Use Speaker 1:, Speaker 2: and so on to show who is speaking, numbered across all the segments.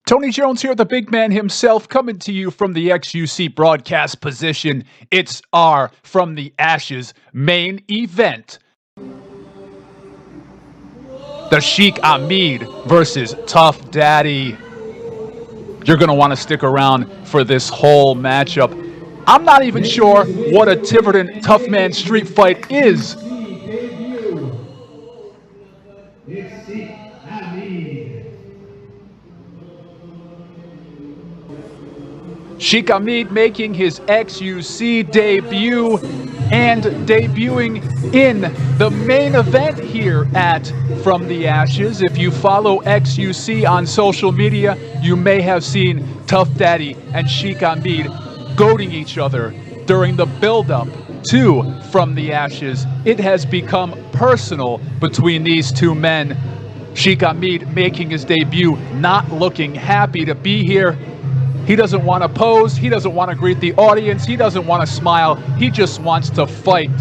Speaker 1: Tony Jones here, the big man himself, coming to you from the XUC broadcast position. It's our From the Ashes main event. The Sheikh Ahmed versus Tuff Daddy. You're going to want to stick around for this whole matchup. I'm not even sure what a Tiverton tough man street fight is. Sheikh Ahmed making his XUC debut and debuting in the main event here at From the Ashes. If you follow XUC on social media, you may have seen Tuff Daddy and Sheikh Ahmed goading each other during the build-up to From the Ashes. It has become personal between these two men. Sheikh Ahmed making his debut, not looking happy to be here. He doesn't want to pose, he doesn't want to greet the audience, he doesn't want to smile, he just wants to fight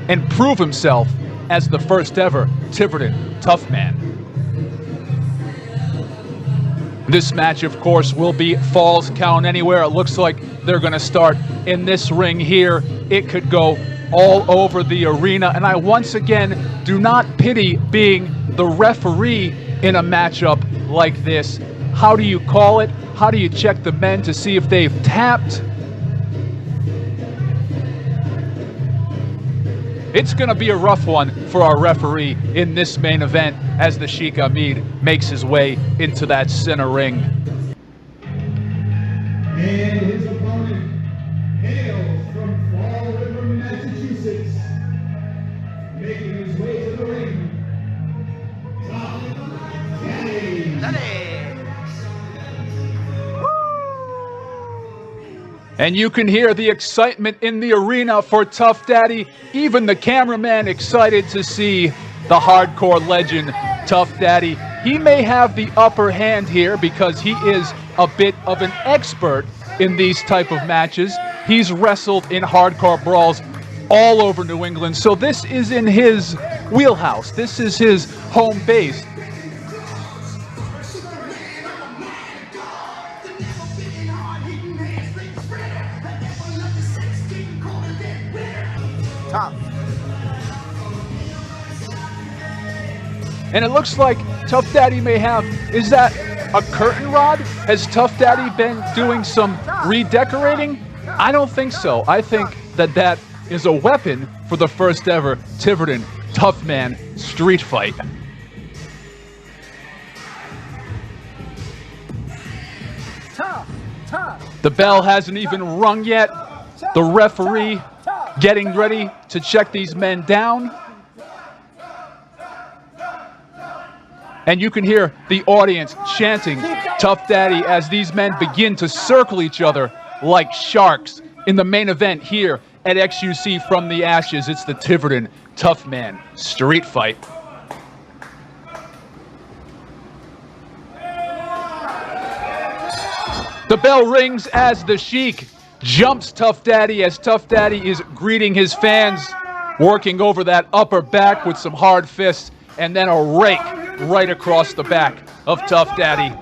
Speaker 1: and prove himself as the first ever Tiverton tough man. This match, of course, will be falls count anywhere. It looks like they're going to start in this ring here. It could go all over the arena, and I once again do not pity being the referee in a matchup like this. How do you call it? How do you check the men to see if they've tapped? It's going to be a rough one for our referee in this main event as the Sheikh Ahmed makes his way into that center ring.
Speaker 2: And his opponent hails from Fall River, Massachusetts, making his way to the ring, Tuff Daddy.
Speaker 1: And you can hear the excitement in the arena for Tuff Daddy. Even the cameraman excited to see the hardcore legend, Tuff Daddy. He may have the upper hand here because he is a bit of an expert in these type of matches. He's wrestled in hardcore brawls all over New England, so this is in his wheelhouse. This is his home base. And it looks like Tuff Daddy may have, is that a curtain rod? Has Tuff Daddy been doing some redecorating? I don't think so. I think that that is a weapon for the first ever Tiverton tough man street fight. The bell hasn't even rung yet. The referee getting ready to check these men down. And you can hear the audience chanting Tuff Daddy as these men begin to circle each other like sharks in the main event here at XUC From the Ashes. It's the Tiverton tough man street fight. The bell rings as the Sheikh jumps Tuff Daddy as Tuff Daddy is greeting his fans, working over that upper back with some hard fists, and then a rake right across the back of Tuff Daddy.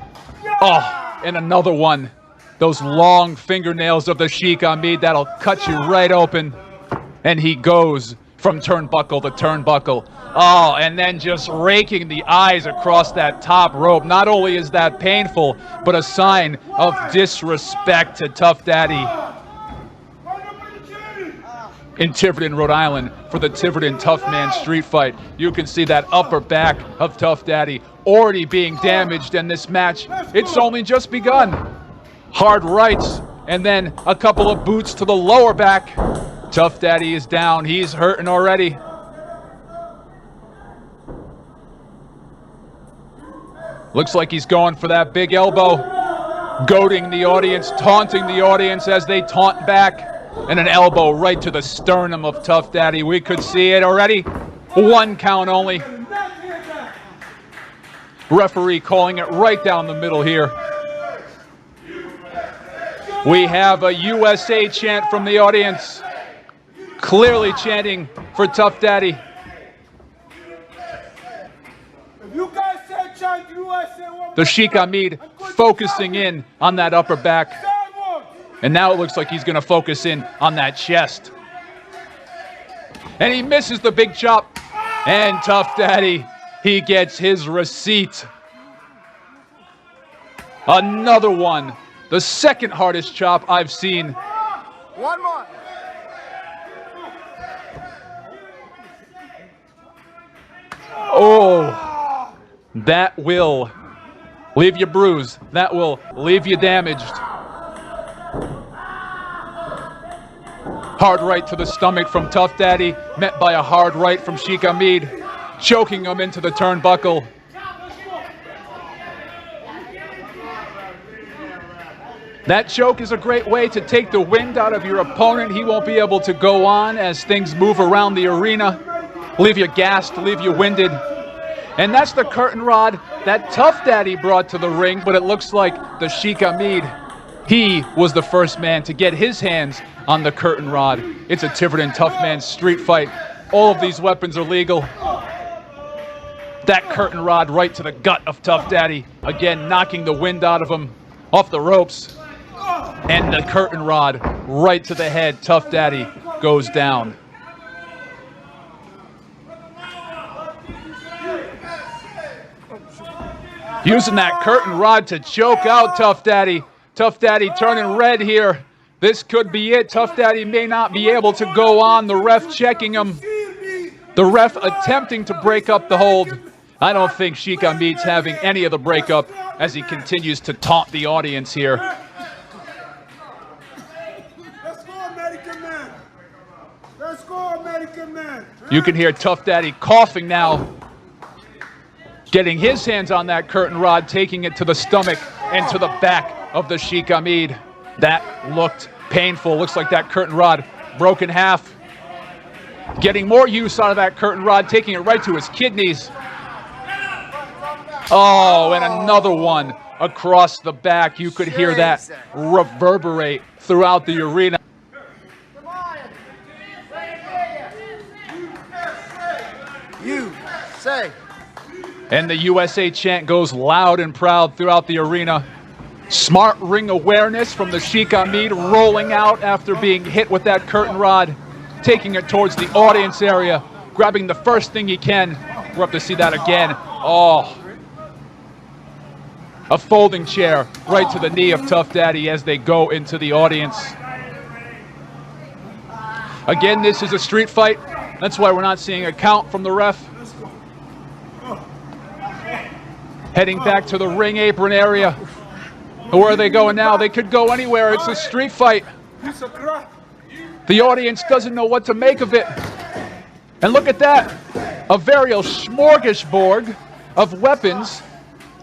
Speaker 1: Oh, and another one. Those long fingernails of the Sheikh Ahmed, that'll cut you right open. And he goes from turnbuckle to turnbuckle. Oh, and then just raking the eyes across that top rope. Not only is that painful, but a sign of disrespect to Tuff Daddy in Tiverton, Rhode Island for the Tiverton tough man street fight. You can see that upper back of Tuff Daddy already being damaged, and this match, it's only just begun. Hard rights and then a couple of boots to the lower back. Tuff Daddy is down. He's hurting already. Looks like he's going for that big elbow, goading the audience, taunting the audience as they taunt back. And an elbow right to the sternum of Tuff Daddy. We could see it already. One count only. Referee calling it right down the middle here. We have a USA chant from the audience. Clearly chanting for Tuff Daddy.
Speaker 3: If you guys say chant
Speaker 1: The Sheikh Ahmed focusing in on that upper back. And now it looks like he's going to focus in on that chest. And he misses the big chop. And Tuff Daddy, he gets his receipt. Another one. The second hardest chop I've seen.
Speaker 3: One more.
Speaker 1: Oh, that will leave you bruised. That will leave you damaged. Hard right to the stomach from Tuff Daddy, met by a hard right from Sheikh Ahmed, choking him into the turnbuckle. That choke is a great way to take the wind out of your opponent. He won't be able to go on as things move around the arena. Leave you gassed, leave you winded. And that's the curtain rod that Tuff Daddy brought to the ring, but it looks like the Sheikh Ahmed, he was the first man to get his hands on the curtain rod. It's a Tiverton tough man street fight. All of these weapons are legal. That curtain rod right to the gut of Tuff Daddy, again knocking the wind out of him, off the ropes. And the curtain rod right to the head. Tuff Daddy goes down. Using that curtain rod to choke out Tuff Daddy. Tuff Daddy turning red here. This could be it. Tuff Daddy may not be able to go on. The ref checking him. The ref attempting to break up the hold. I don't think Sheikh Ahmed's having any of the breakup as he continues to taunt the audience here.
Speaker 3: Let's go, American man. Let's go, American man.
Speaker 1: You can hear Tuff Daddy coughing now. Getting his hands on that curtain rod, taking it to the stomach and to the back of the Sheikh Ahmed. That looked painful. Looks like that curtain rod broke in half. Getting more use out of that curtain rod, taking it right to his kidneys. Oh, and another one across the back. You could hear that reverberate throughout the arena.
Speaker 3: USA.
Speaker 1: And the USA chant goes loud and proud throughout the arena. Smart ring awareness from the Sheikh Ahmed, rolling out after being hit with that curtain rod, taking it towards the audience area, grabbing the first thing he can. We're up to see that again. Oh. A folding chair right to the knee of Tuff Daddy as they go into the audience. Again, this is a street fight. That's why we're not seeing a count from the ref. Heading back to the ring apron area. Where are they going now? They could go anywhere. It's a street fight. The audience doesn't know what to make of it. And look at that. A veritable smorgasbord of weapons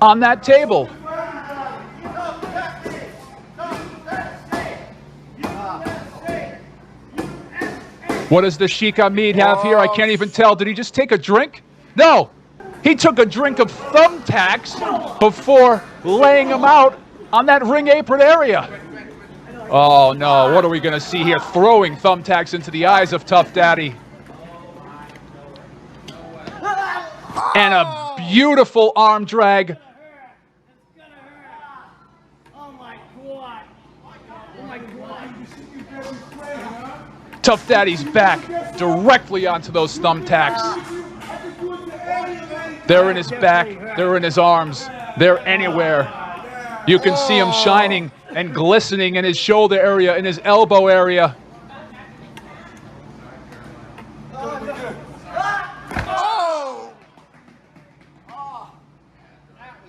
Speaker 1: on that table. What does the Sheikh Ahmed have here? I can't even tell. Did he just take a drink? No. He took a drink of Thumbtacks before laying them out on that ring apron area. Oh no, what are we going to see here? Throwing Thumbtacks into the eyes of Tuff Daddy. And a beautiful arm drag.
Speaker 3: Oh my God. Oh my God.
Speaker 1: Tuff Daddy's back directly onto those Thumbtacks. They're in his back, they're in his arms, they're anywhere. You can see him shining and glistening in his shoulder area, in his elbow area.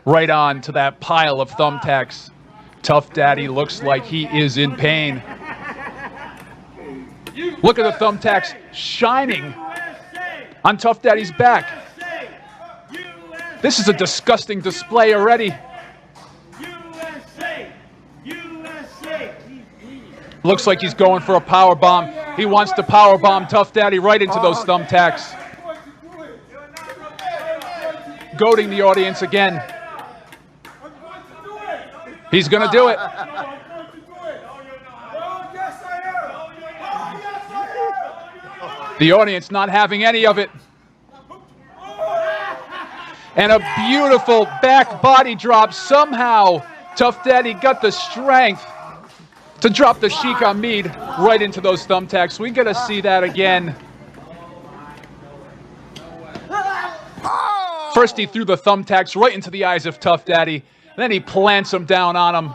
Speaker 1: Right on to that pile of Thumbtacks. Tuff Daddy looks like he is in pain. Look at the Thumbtacks shining on Tuff Daddy's back. This is a disgusting display already. Looks like he's going for a power bomb. He wants to power bomb Tuff Daddy right into those Thumbtacks. Goading the audience again. He's gonna do it. The audience not having any of it. And a beautiful back body drop. Somehow, Tuff Daddy got the strength to drop the Sheikh Ahmed right into those thumbtacks. We gotta see that again. First he threw the thumbtacks right into the eyes of Tuff Daddy. Then he plants them down on him.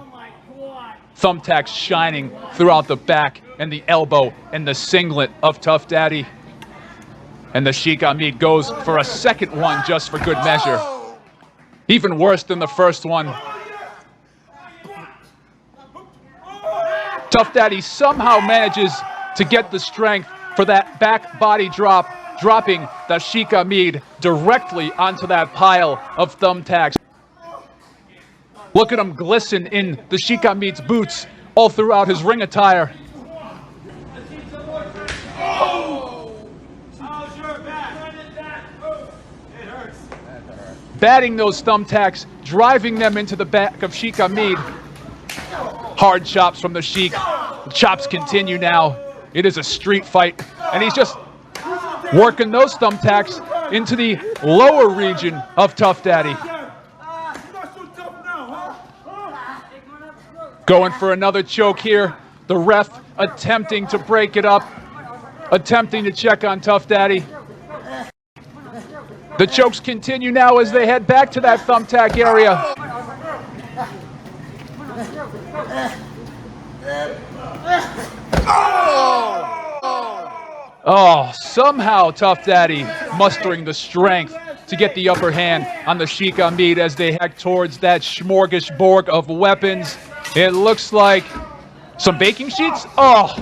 Speaker 1: Thumbtacks shining throughout the back and the elbow and the singlet of Tuff Daddy. And the Sheikh Ahmed goes for a second one just for good measure. Even worse than the first one. Tuff Daddy somehow manages to get the strength for that back body drop, dropping the Sheikh Ahmed directly onto that pile of thumbtacks. Look at him glisten in the Sheikh Ahmed's boots all throughout his ring attire. Batting those thumbtacks, driving them into the back of Sheikh Ahmed. Hard chops from the Sheikh. The chops continue now. It is a street fight, and he's just working those thumbtacks into the lower region of Tuff Daddy. Going for another choke here. The ref attempting to break it up, attempting to check on Tuff Daddy. The chokes continue now as they head back to that thumbtack area. Oh, somehow Tuff Daddy mustering the strength to get the upper hand on the Sheikh Ahmed as they head towards that smorgasbord of weapons. It looks like some baking sheets. Oh.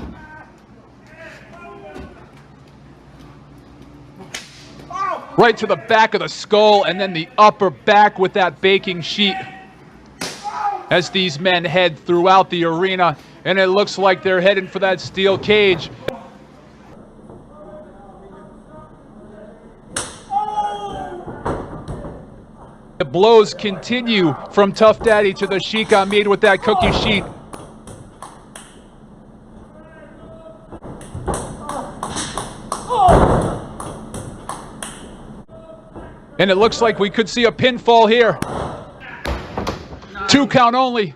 Speaker 1: Right to the back of the skull and then the upper back with that baking sheet as these men head throughout the arena, and it looks like they're heading for that steel cage. The blows continue from Tuff Daddy to the Sheikh Ahmed with that cookie sheet. And it looks like we could see a pinfall here. 2 count only.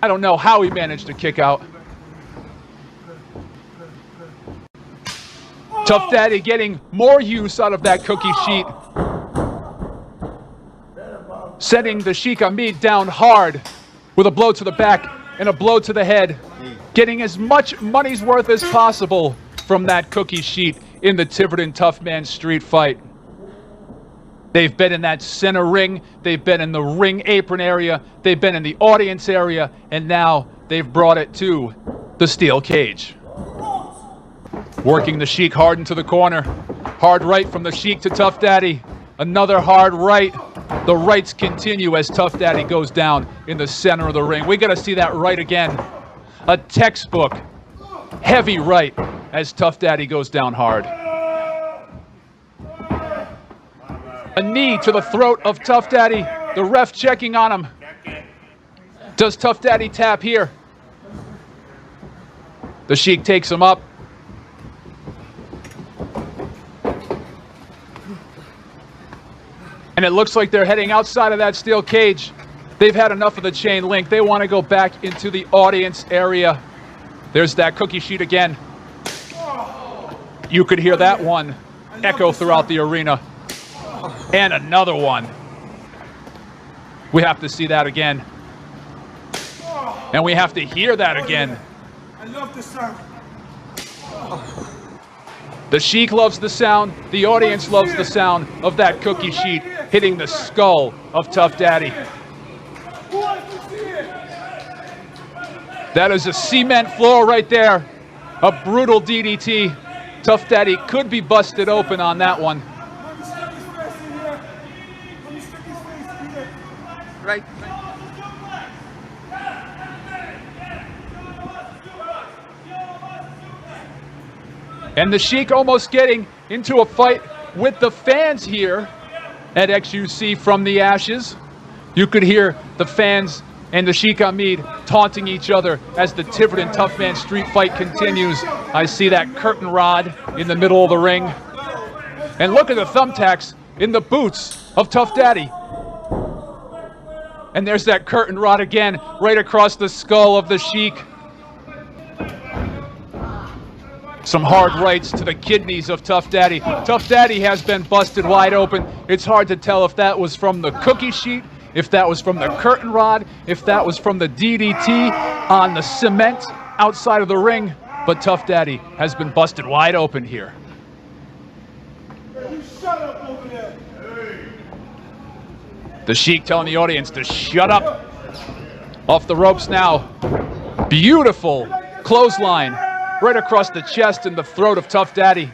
Speaker 1: I don't know how he managed to kick out. Tuff Daddy getting more use out of that cookie sheet. Setting the Sheikh Ahmed down hard with a blow to the back and a blow to the head. Getting as much money's worth as possible from that cookie sheet in the Tiverton Tough Man street fight. They've been in that center ring, they've been in the ring apron area, they've been in the audience area, and now they've brought it to the steel cage. Working the Sheikh hard into the corner. Hard right from the Sheikh to Tuff Daddy. Another hard right. The rights continue as Tuff Daddy goes down in the center of the ring. We gotta see that right again. A textbook heavy right as Tuff Daddy goes down hard. A knee to the throat of Tuff Daddy. The ref checking on him. Does Tuff Daddy tap here? The Sheikh takes him up. And it looks like they're heading outside of that steel cage. They've had enough of the chain link. They want to go back into the audience area. There's that cookie sheet again. You could hear that one echo throughout the arena. And another one. We have to see that again. And we have to hear that again.
Speaker 3: I love the sound.
Speaker 1: The Sheikh loves the sound. The audience loves the sound of that cookie sheet hitting the skull of Tuff Daddy. That is a cement floor right there. A brutal DDT. Tuff Daddy could be busted open on that one.
Speaker 4: Right.
Speaker 1: And the Sheikh almost getting into a fight with the fans here at XUC from the Ashes. You could hear the fans and the Sheikh Ahmed taunting each other as the Tiverton Tough Man street fight continues I see that curtain rod in the middle of the ring. And look at the thumbtacks in the boots of Tuff Daddy. And there's that curtain rod again, right across the skull of the Sheikh. Some hard rights to the kidneys of Tuff Daddy. Tuff Daddy has been busted wide open. It's hard to tell if that was from the cookie sheet, if that was from the curtain rod, if that was from the DDT on the cement outside of the ring. But Tuff Daddy has been busted wide open here.
Speaker 3: You shut up over there.
Speaker 1: The Sheikh telling the audience to shut up. Off the ropes now. Beautiful clothesline right across the chest and the throat of Tuff Daddy.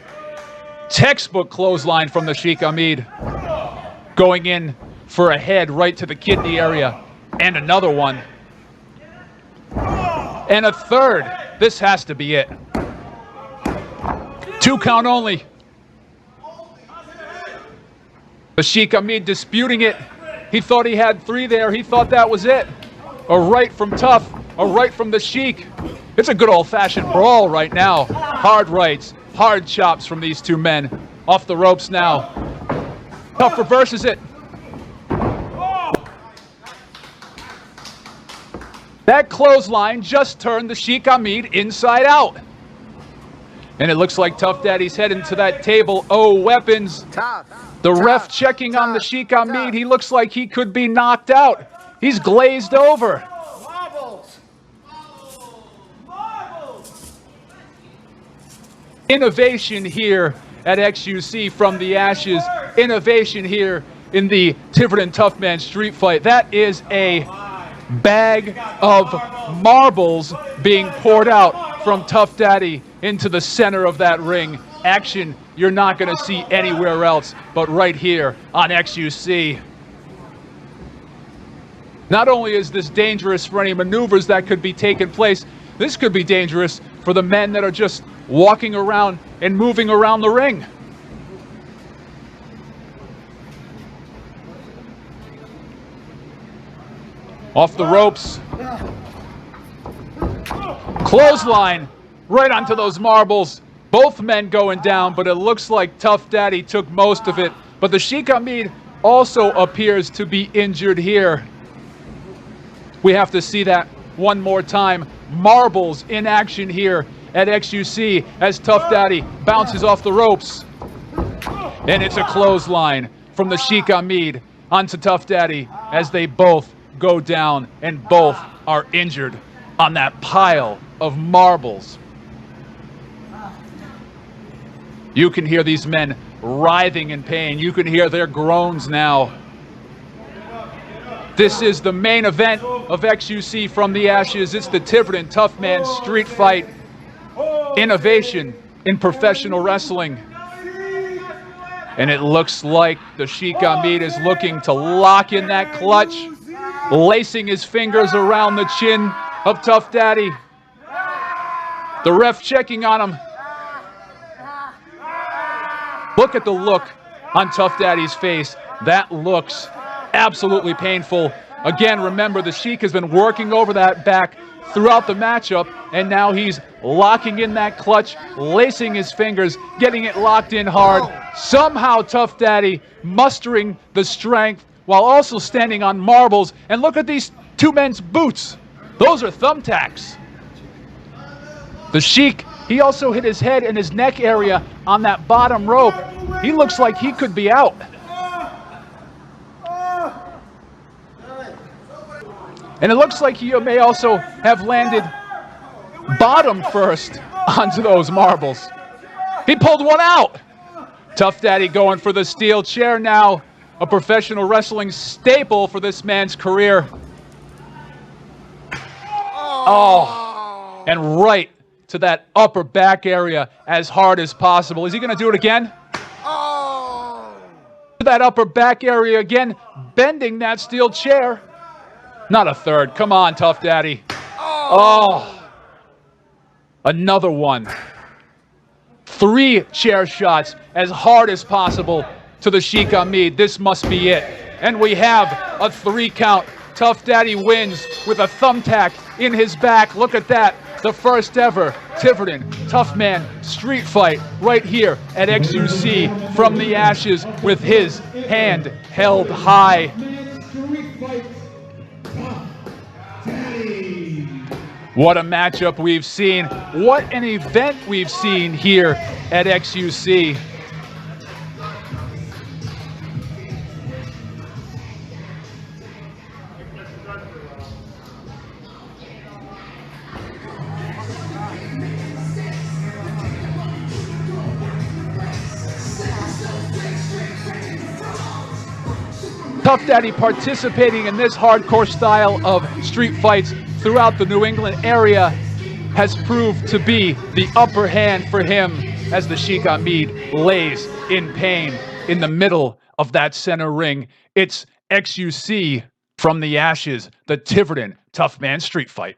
Speaker 1: Textbook clothesline from the Sheikh Ahmed. Going in for a head right to the kidney area. And another one. And a third. This has to be it. 2 count only. The Sheikh Ahmed disputing it. He thought he had 3 there. He thought that was it. A right from Tuff. A right from the Sheikh. It's a good old-fashioned brawl right now. Hard rights. Hard chops from these 2 men. Off the ropes now. Tuff reverses it. That clothesline just turned the Sheikh Ahmed inside out. And it looks like Tuff Daddy's heading to that table. Oh, weapons. The ref checking on the Sheikh Ahmed. He looks like he could be knocked out. He's glazed over.
Speaker 3: Marbles. Marbles.
Speaker 1: Innovation here at XUC from the Ashes. Innovation here in the Tiverton Tough Man street fight. That is a bag of marbles being poured out from Tuff Daddy into the center of that ring. Action you're not going to see anywhere else but right here on XUC. Not only is this dangerous for any maneuvers that could be taking place, this could be dangerous for the men that are just walking around and moving around the ring. Off the ropes. Clothesline right onto those marbles. Both men going down, but it looks like Tuff Daddy took most of it. But the Sheikh Ahmed also appears to be injured here. We have to see that one more time. Marbles in action here at XUC as Tuff Daddy bounces off the ropes. And it's a clothesline from the Sheikh Ahmed onto Tuff Daddy as they both go down and both are injured on that pile of marbles. You can hear these men writhing in pain. You can hear their groans now. This is the main event of XUC from the Ashes. It's the Tiverton Tough Man street fight. Innovation in professional wrestling. And it looks like the Sheikh Ahmed is looking to lock in that clutch, lacing his fingers around the chin of Tuff Daddy. The ref checking on him. Look at the look on Tuff Daddy's face. That looks absolutely painful. Again, remember, the Sheikh has been working over that back throughout the matchup, and now he's locking in that clutch, lacing his fingers, getting it locked in hard. Somehow Tuff Daddy mustering the strength while also standing on marbles. And look at these 2 men's boots. Those are thumbtacks. The Sheikh, he also hit his head and his neck area on that bottom rope. He looks like he could be out. And it looks like he may also have landed bottom first onto those marbles. He pulled one out. Tuff Daddy going for the steel chair now. A professional wrestling staple for this man's career. Oh, and right to that upper back area as hard as possible. Is he going to do it again? To that upper back area again, bending that steel chair. Not a third. Come on, Tuff Daddy. Oh. Another one. 3 chair shots as hard as possible to the Sheikh Ahmed. This must be it. And we have a 3 count. Tuff Daddy wins with a thumbtack in his back. Look at that. The first ever Tiverton Tough Man street fight right here at XUC from the ashes with his hand held high. What a matchup we've seen. What an event we've seen here at XUC. Tough Daddy participating in this hardcore style of street fights throughout the New England area has proved to be the upper hand for him as the Sheikh Ahmed lays in pain in the middle of that center ring. It's XUC from the ashes, the Tiverton Tough Man street fight.